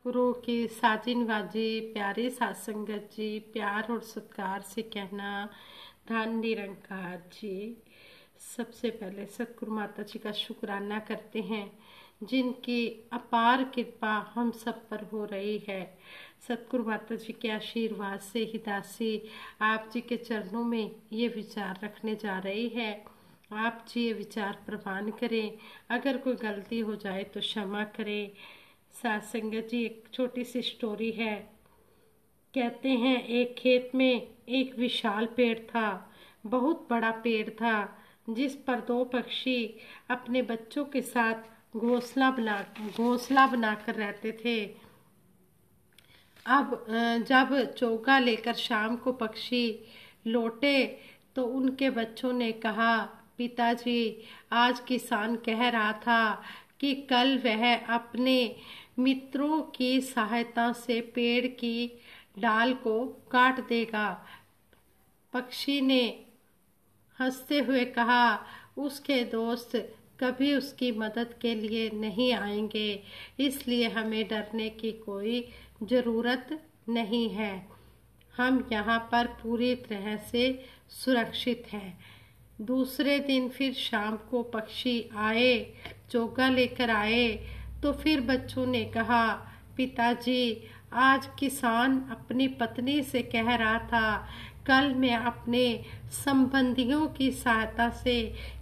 गुरु की साजिन वाजी प्यारे साथ संगत जी, प्यार और सत्कार से कहना धन निरंकार जी। सबसे पहले सतगुरु माता जी का शुक्राना करते हैं जिनकी अपार कृपा हम सब पर हो रही है। सतगुरु माता जी के आशीर्वाद से ही दासी आप जी के चरणों में ये विचार रखने जा रही है। आप जी ये विचार प्रवान करें, अगर कोई गलती हो जाए तो क्षमा करें। साथ संगत जी, एक छोटी सी स्टोरी है। कहते हैं एक खेत में एक विशाल पेड़ था, बहुत बड़ा पेड़ था, जिस पर दो पक्षी अपने बच्चों के साथ घोंसला बनाकर रहते थे। अब जब चोगा लेकर शाम को पक्षी लौटे तो उनके बच्चों ने कहा, पिताजी, आज किसान कह रहा था कि कल वह अपने मित्रों की सहायता से पेड़ की डाल को काट देगा। पक्षी ने हंसते हुए कहा, उसके दोस्त कभी उसकी मदद के लिए नहीं आएंगे, इसलिए हमें डरने की कोई ज़रूरत नहीं है। हम यहाँ पर पूरी तरह से सुरक्षित हैं। दूसरे दिन फिर शाम को पक्षी आए, चोगा लेकर आए तो फिर बच्चों ने कहा, पिताजी, आज किसान अपनी पत्नी से कह रहा था कल मैं अपने संबंधियों की सहायता से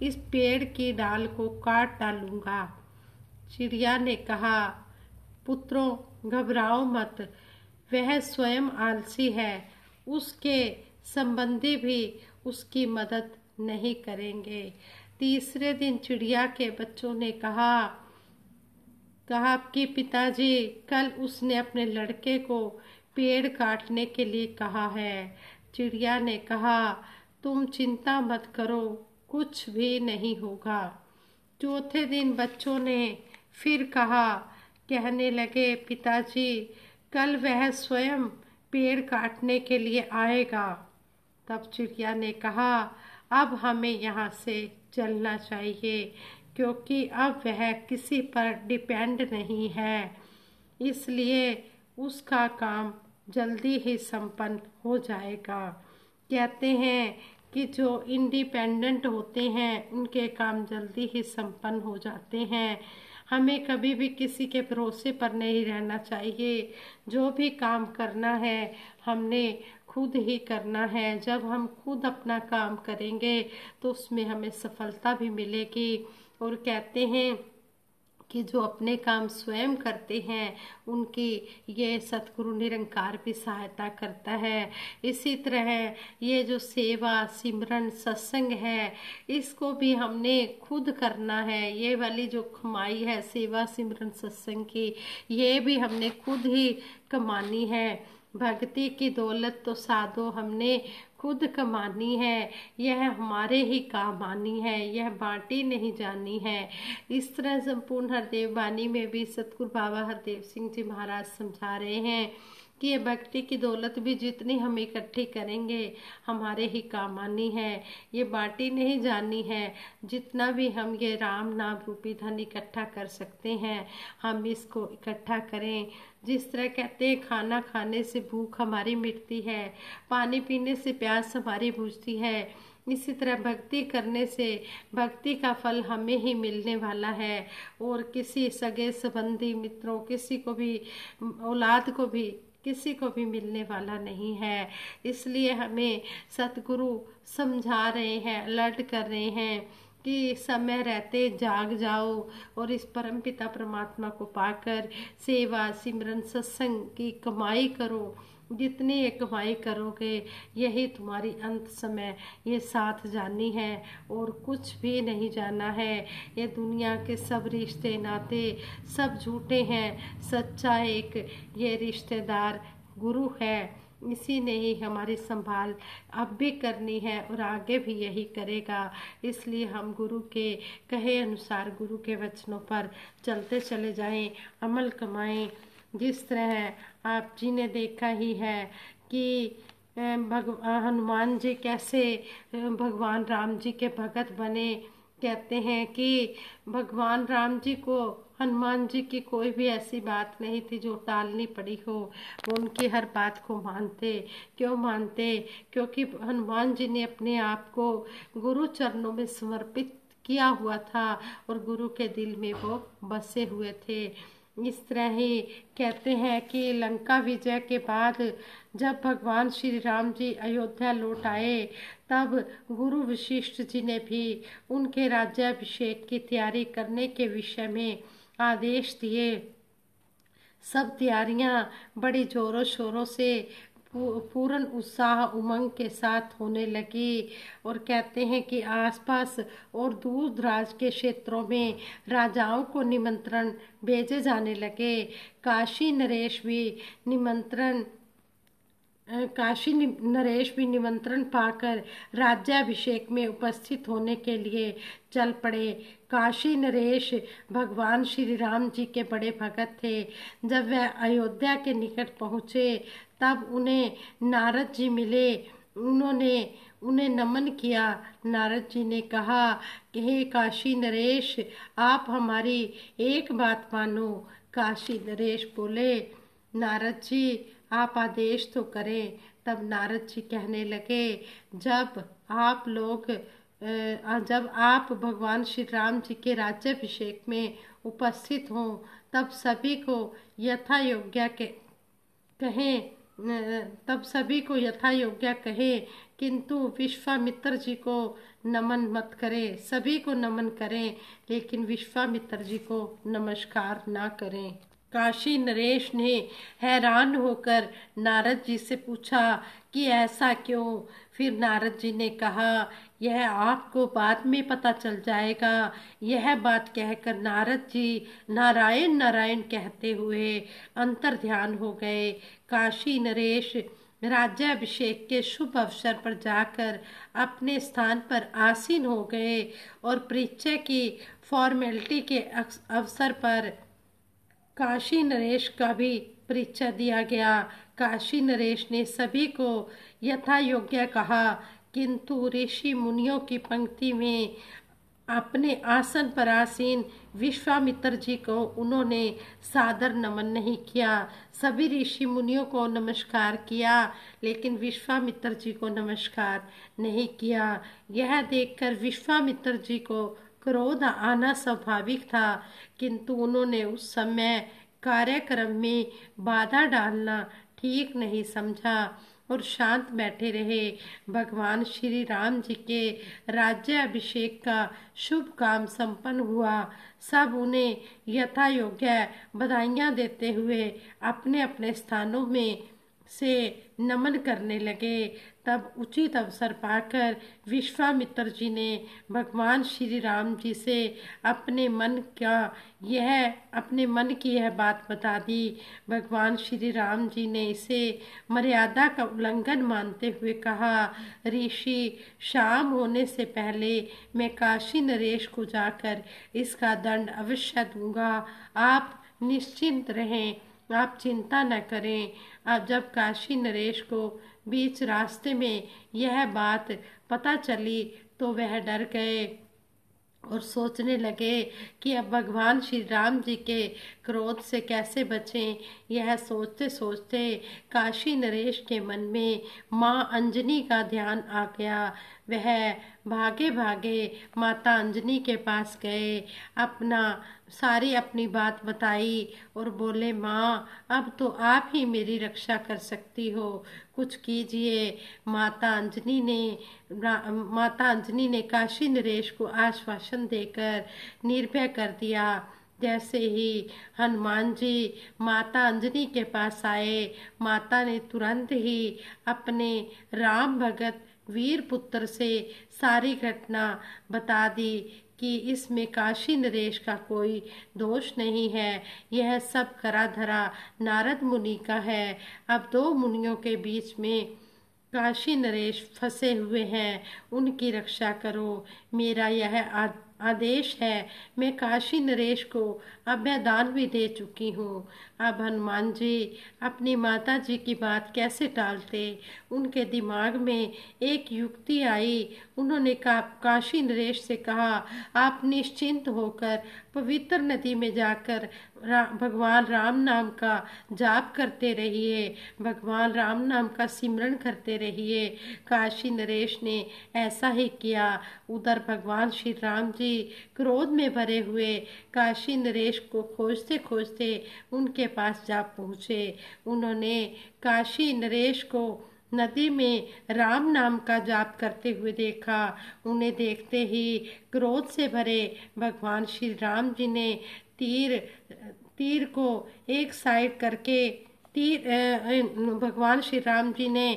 इस पेड़ की डाल को काट डालूंगा। चिड़िया ने कहा, पुत्रों, घबराओ मत, वह स्वयं आलसी है, उसके संबंधी भी उसकी मदद नहीं करेंगे। तीसरे दिन चिड़िया के बच्चों ने कहा कि पिताजी, कल उसने अपने लड़के को पेड़ काटने के लिए कहा है। चिड़िया ने कहा, तुम चिंता मत करो, कुछ भी नहीं होगा। चौथे दिन बच्चों ने फिर कहने लगे, पिताजी, कल वह स्वयं पेड़ काटने के लिए आएगा। तब चिड़िया ने कहा, अब हमें यहाँ से चलना चाहिए, क्योंकि अब वह किसी पर डिपेंड नहीं है, इसलिए उसका काम जल्दी ही संपन्न हो जाएगा। कहते हैं कि जो इंडिपेंडेंट होते हैं उनके काम जल्दी ही संपन्न हो जाते हैं। हमें कभी भी किसी के भरोसे पर नहीं रहना चाहिए। जो भी काम करना है हमने खुद ही करना है। जब हम खुद अपना काम करेंगे तो उसमें हमें सफलता भी मिलेगी। और कहते हैं कि जो अपने काम स्वयं करते हैं उनकी ये सतगुरु निरंकार भी सहायता करता है। इसी तरह ये जो सेवा सिमरन सत्संग है, इसको भी हमने खुद करना है। ये वाली जो कमाई है सेवा सिमरन सत्संग की, ये भी हमने खुद ही कमानी है। भक्ति की दौलत तो साधो हमने खुद कमानी है, यह हमारे ही काम आनी है, यह बांटी नहीं जानी है। इस तरह संपूर्ण हरदेव वाणी में भी सतगुरु बाबा हरदेव सिंह जी महाराज समझा रहे हैं कि ये भक्ति की दौलत भी जितनी हम इकट्ठी करेंगे हमारे ही काम आनी है, ये बांटी नहीं जानी है। जितना भी हम ये राम नाम रूपी धन इकट्ठा कर सकते हैं हम इसको इकट्ठा करें। जिस तरह कहते हैं खाना खाने से भूख हमारी मिटती है, पानी पीने से प्यास हमारी बुझती है, इसी तरह भक्ति करने से भक्ति का फल हमें ही मिलने वाला है और किसी सगे संबंधी मित्रों किसी को भी औलाद को भी किसी को भी मिलने वाला नहीं है। इसलिए हमें सतगुरु समझा रहे हैं, अलर्ट कर रहे हैं कि समय रहते जाग जाओ और इस परम पिता परमात्मा को पाकर सेवा सिमरन सत्संग की कमाई करो। जितनी ये कमाई करोगे यही तुम्हारी अंत समय ये साथ जानी है और कुछ भी नहीं जाना है। ये दुनिया के सब रिश्ते नाते सब झूठे हैं, सच्चा एक ये रिश्तेदार गुरु है। इसी ने ही हमारी संभाल अब भी करनी है और आगे भी यही करेगा। इसलिए हम गुरु के कहे अनुसार गुरु के वचनों पर चलते चले जाएं, अमल कमाएं। जिस तरह आप जी ने देखा ही है कि हनुमान जी कैसे भगवान राम जी के भगत बने। कहते हैं कि भगवान राम जी को हनुमान जी की कोई भी ऐसी बात नहीं थी जो टालनी पड़ी हो। वो उनकी हर बात को मानते। क्यों मानते? क्योंकि हनुमान जी ने अपने आप को गुरु चरणों में समर्पित किया हुआ था और गुरु के दिल में वो बसे हुए थे। इस तरह ही कहते हैं कि लंका विजय के बाद जब भगवान श्री राम जी अयोध्या लौट आए, तब गुरु वशिष्ठ जी ने भी उनके राज्याभिषेक की तैयारी करने के विषय में आदेश दिए। सब तैयारियां बड़ी जोरों शोरों से पूर्ण उत्साह उमंग के साथ होने लगी। और कहते हैं कि आसपास और दूर दराज के क्षेत्रों में राजाओं को निमंत्रण भेजे जाने लगे। काशी नरेश भी निमंत्रण काशी नरेश भी निमंत्रण पाकर राज्याभिषेक में उपस्थित होने के लिए चल पड़े। काशी नरेश भगवान श्री राम जी के बड़े भगत थे। जब वह अयोध्या के निकट पहुँचे, तब उन्हें नारद जी मिले। उन्होंने उन्हें नमन किया। नारद जी ने कहा कि हे काशी नरेश, आप हमारी एक बात मानो। काशी नरेश बोले, नारद जी आप आदेश तो करें। तब नारद जी कहने लगे, जब आप लोग जब आप भगवान श्री राम जी के राज्याभिषेक में उपस्थित हों, तब सभी को यथा योग्य कहें तब सभी को यथा योग्य कहें, किंतु विश्वामित्र जी को नमन मत करें। सभी को नमन करें, लेकिन विश्वामित्र जी को नमस्कार ना करें। काशी नरेश ने हैरान होकर नारद जी से पूछा कि ऐसा क्यों? फिर नारद जी ने कहा, यह आपको बाद में पता चल जाएगा। यह बात कहकर नारद जी नारायण नारायण कहते हुए अंतर ध्यान हो गए। काशी नरेश राज्याभिषेक के शुभ अवसर पर जाकर अपने स्थान पर आसीन हो गए और परिचय की फॉर्मेलिटी के अवसर पर काशी नरेश का भी परिचय दिया गया। काशी नरेश ने सभी को यथा योग्य कहा, किंतु ऋषि मुनियों की पंक्ति में अपने आसन पर आसीन विश्वामित्र जी को उन्होंने सादर नमन नहीं किया। सभी ऋषि मुनियों को नमस्कार किया, लेकिन विश्वामित्र जी को नमस्कार नहीं किया। यह देखकर विश्वामित्र जी को क्रोध आना स्वाभाविक था, किंतु उन्होंने उस समय कार्यक्रम में बाधा डालना ठीक नहीं समझा और शांत बैठे रहे। भगवान श्री राम जी के राज्याभिषेक का शुभ काम संपन्न हुआ। सब उन्हें यथा योग्य बधाइयाँ देते हुए अपने अपने स्थानों में से नमन करने लगे। तब उचित अवसर पाकर विश्वामित्र जी ने भगवान श्री राम जी से अपने मन की यह बात बता दी। भगवान श्री राम जी ने इसे मर्यादा का उल्लंघन मानते हुए कहा, ऋषि, शाम होने से पहले मैं काशी नरेश को जाकर इसका दंड अवश्य दूंगा। आप निश्चिंत रहें, आप चिंता न करें। अब जब काशी नरेश को बीच रास्ते में यह बात पता चली, तो वह डर गए और सोचने लगे कि अब भगवान श्री राम जी के क्रोध से कैसे बचें। यह सोचते सोचते काशी नरेश के मन में माँ अंजनी का ध्यान आ गया। वह भागे भागे माता अंजनी के पास गए, सारी अपनी बात बताई और बोले, माँ, अब तो आप ही मेरी रक्षा कर सकती हो, कुछ कीजिए। माता अंजनी ने काशी नरेश को आश्वासन देकर निर्भय कर दिया। जैसे ही हनुमान जी माता अंजनी के पास आए, माता ने तुरंत ही अपने राम भगत वीर पुत्र से सारी घटना बता दी कि इसमें काशी नरेश का कोई दोष नहीं है, यह सब करा धरा नारद मुनि का है। अब दो मुनियों के बीच में काशी नरेश फंसे हुए हैं, उनकी रक्षा करो। मेरा यह आदेश है। मैं काशी नरेश को अभयदान भी दे चुकी हूँ। अब हनुमान जी अपनी माता जी की बात कैसे टालते। उनके दिमाग में एक युक्ति आई। उन्होंने काशी नरेश से कहा, आप निश्चिंत होकर पवित्र नदी में जाकर भगवान राम नाम का जाप करते रहिए, भगवान राम नाम का सिमरन करते रहिए। काशी नरेश ने ऐसा ही किया। उधर भगवान श्री राम जी क्रोध में भरे हुए काशी नरेश को खोजते खोजते उनके पास जा पहुँचे। उन्होंने काशी नरेश को नदी में राम नाम का जाप करते हुए देखा। उन्हें देखते ही क्रोध से भरे भगवान श्री राम जी ने तीर तीर को एक साइड करके भगवान श्री राम जी ने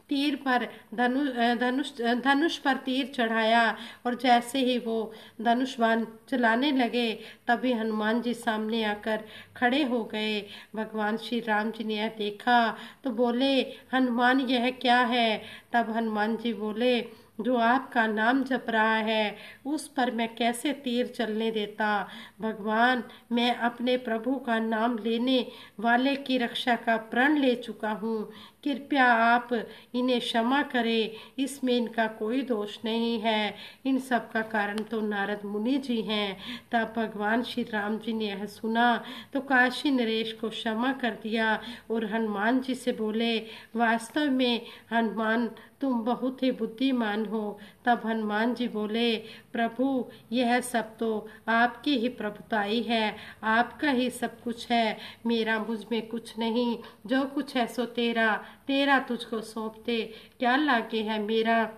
तीर पर धनुष पर तीर चढ़ाया और जैसे ही वो धनुष बाण चलाने लगे तभी हनुमान जी सामने आकर खड़े हो गए। भगवान श्री राम जी ने यह देखा तो बोले, हनुमान यह क्या है। तब हनुमान जी बोले, जो आपका नाम जप रहा है उस पर मैं कैसे तीर चलने देता। भगवान, मैं अपने प्रभु का नाम लेने वाले की रक्षा का प्रण ले चुका हूँ। कृपया आप इन्हें क्षमा करें, इसमें इनका कोई दोष नहीं है। इन सब का कारण तो नारद मुनि जी हैं। तब भगवान श्री राम जी ने यह सुना तो काशी नरेश को क्षमा कर दिया और हनुमान जी से बोले, वास्तव में हनुमान तुम बहुत ही बुद्धिमान हो। तब हनुमान जी बोले, प्रभु यह सब तो आपकी ही प्रभुताई है, आपका ही सब कुछ है, मेरा मुझ में कुछ नहीं। जो कुछ है सो तेरा, तेरा तुझको सौंपते क्या लागे है मेरा।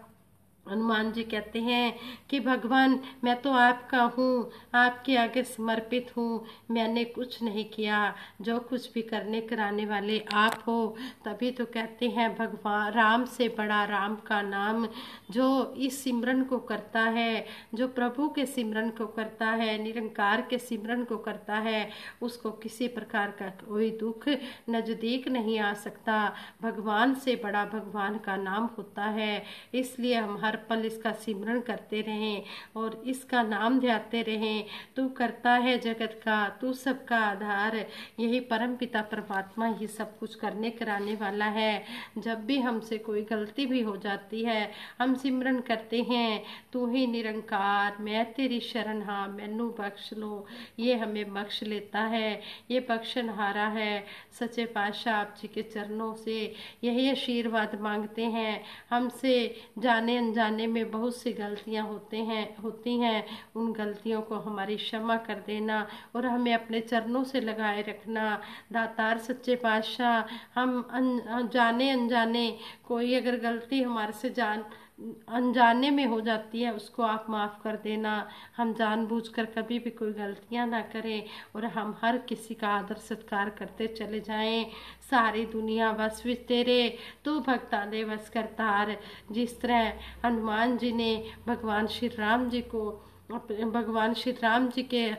हनुमान जी कहते हैं कि भगवान, मैं तो आपका हूँ, आपके आगे समर्पित हूँ, मैंने कुछ नहीं किया। जो कुछ भी करने कराने वाले आप हो। तभी तो कहते हैं भगवान राम से बड़ा राम का नाम। जो इस सिमरन को करता है, जो प्रभु के सिमरन को करता है, निरंकार के सिमरन को करता है, उसको किसी प्रकार का कोई दुख नजदीक नहीं आ सकता। भगवान से बड़ा भगवान का नाम होता है। इसलिए हम हर पल इसका सिमरन करते रहें और इसका नाम ध्याते रहें। तू करता है जगत का, तू सबका आधार। यही परम पिता परमात्मा ही सब कुछ करने कराने वाला है। जब भी हमसे कोई गलती भी हो जाती है, हम सिमरन करते हैं, तू ही निरंकार, मैं तेरी शरण हाँ, मैनू बख्श लो। ये हमें बख्श लेता है, ये बख्शनहारा है। सच्चे पातशाह आप जी के चरणों से यही आशीर्वाद मांगते हैं। हमसे जाने अनजाने में बहुत सी गलतियां होती हैं। उन गलतियों को हमारी क्षमा कर देना और हमें अपने चरणों से लगाए रखना। दातार सच्चे पातशाह, हम जाने अनजाने कोई अगर गलती हमारे से अनजाने में हो जाती है, उसको आप माफ़ कर देना। हम जानबूझकर कभी भी कोई गलतियां ना करें और हम हर किसी का आदर सत्कार करते चले जाएं। सारी दुनिया बस विच तेरे, तू भक्ता दे बस करतार। जिस तरह हनुमान जी ने भगवान श्री राम जी को, भगवान श्री राम जी के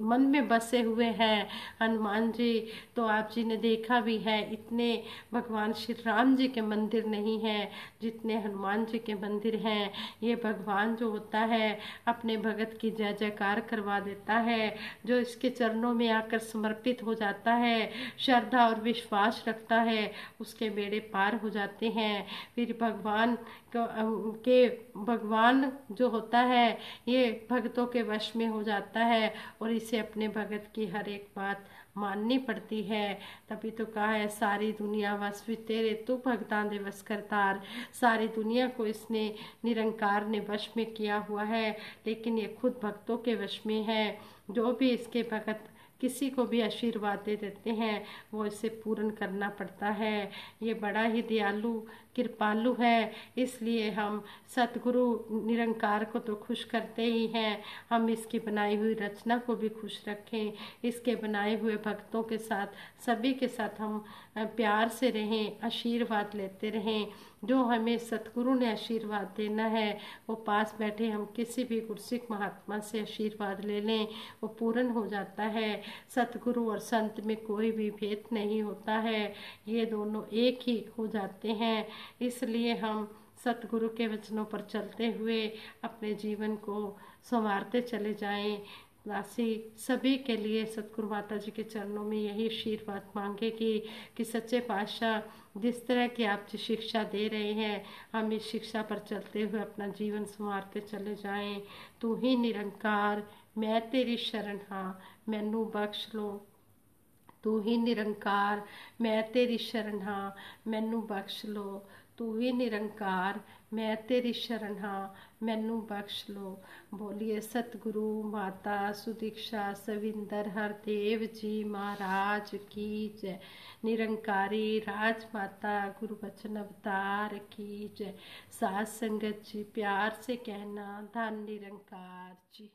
मन में बसे हुए हैं हनुमान जी, तो आप जी ने देखा भी है, इतने भगवान श्री राम जी के मंदिर नहीं हैं जितने हनुमान जी के मंदिर हैं। ये भगवान जो होता है अपने भगत की जय जयकार करवा देता है। जो इसके चरणों में आकर समर्पित हो जाता है, श्रद्धा और विश्वास रखता है, उसके बेड़े पार हो जाते हैं। फिर भगवान जो होता है ये भक्तों के वश में हो जाता है और इसे अपने भगत की हर एक बात माननी पड़ती है। तभी तो कहा है, सारी दुनिया वश भी तेरे, तू भगतां दे वश करतार। सारी दुनिया को इसने निरंकार ने वश में किया हुआ है, लेकिन ये खुद भक्तों के वश में है। जो भी इसके भगत किसी को भी आशीर्वाद दे देते हैं, वो इसे पूर्ण करना पड़ता है। ये बड़ा ही दयालु कृपालु है, इसलिए हम सतगुरु निरंकार को तो खुश करते ही हैं, हम इसकी बनाई हुई रचना को भी खुश रखें। इसके बनाए हुए भक्तों के साथ, सभी के साथ हम प्यार से रहें, आशीर्वाद लेते रहें। जो हमें सतगुरु ने आशीर्वाद देना है, वो पास बैठे हम किसी भी गुरसिख महात्मा से आशीर्वाद ले लें, वो पूर्ण हो जाता है। सतगुरु और संत में कोई भी भेद नहीं होता है, ये दोनों एक ही हो जाते हैं। इसलिए हम सतगुरु के वचनों पर चलते हुए अपने जीवन को संवारते चले जाएं। दासी सभी के लिए सतगुरु माता जी के चरणों में यही आशीर्वाद मांगेगी कि सच्चे पातशाह जिस तरह की आप जी शिक्षा दे रहे हैं, हम इस शिक्षा पर चलते हुए अपना जीवन संवारते चले जाएं। तू ही निरंकार, मैं तेरी शरण हाँ, मैनू बख्श लो। तू ही निरंकार, मैं तेरी शरण हाँ, मैनू बख्श लो। तू ही निरंकार, मैं तेरी शरण हाँ, मैनू बख्श लो। बोलिए सतगुरु माता सुदीक्षा सविंदर हरदेव जी महाराज की जय। निरंकारी राजमाता गुरु बचन अवतार की जय। सात संगत जी प्यार से कहना धन निरंकार जी।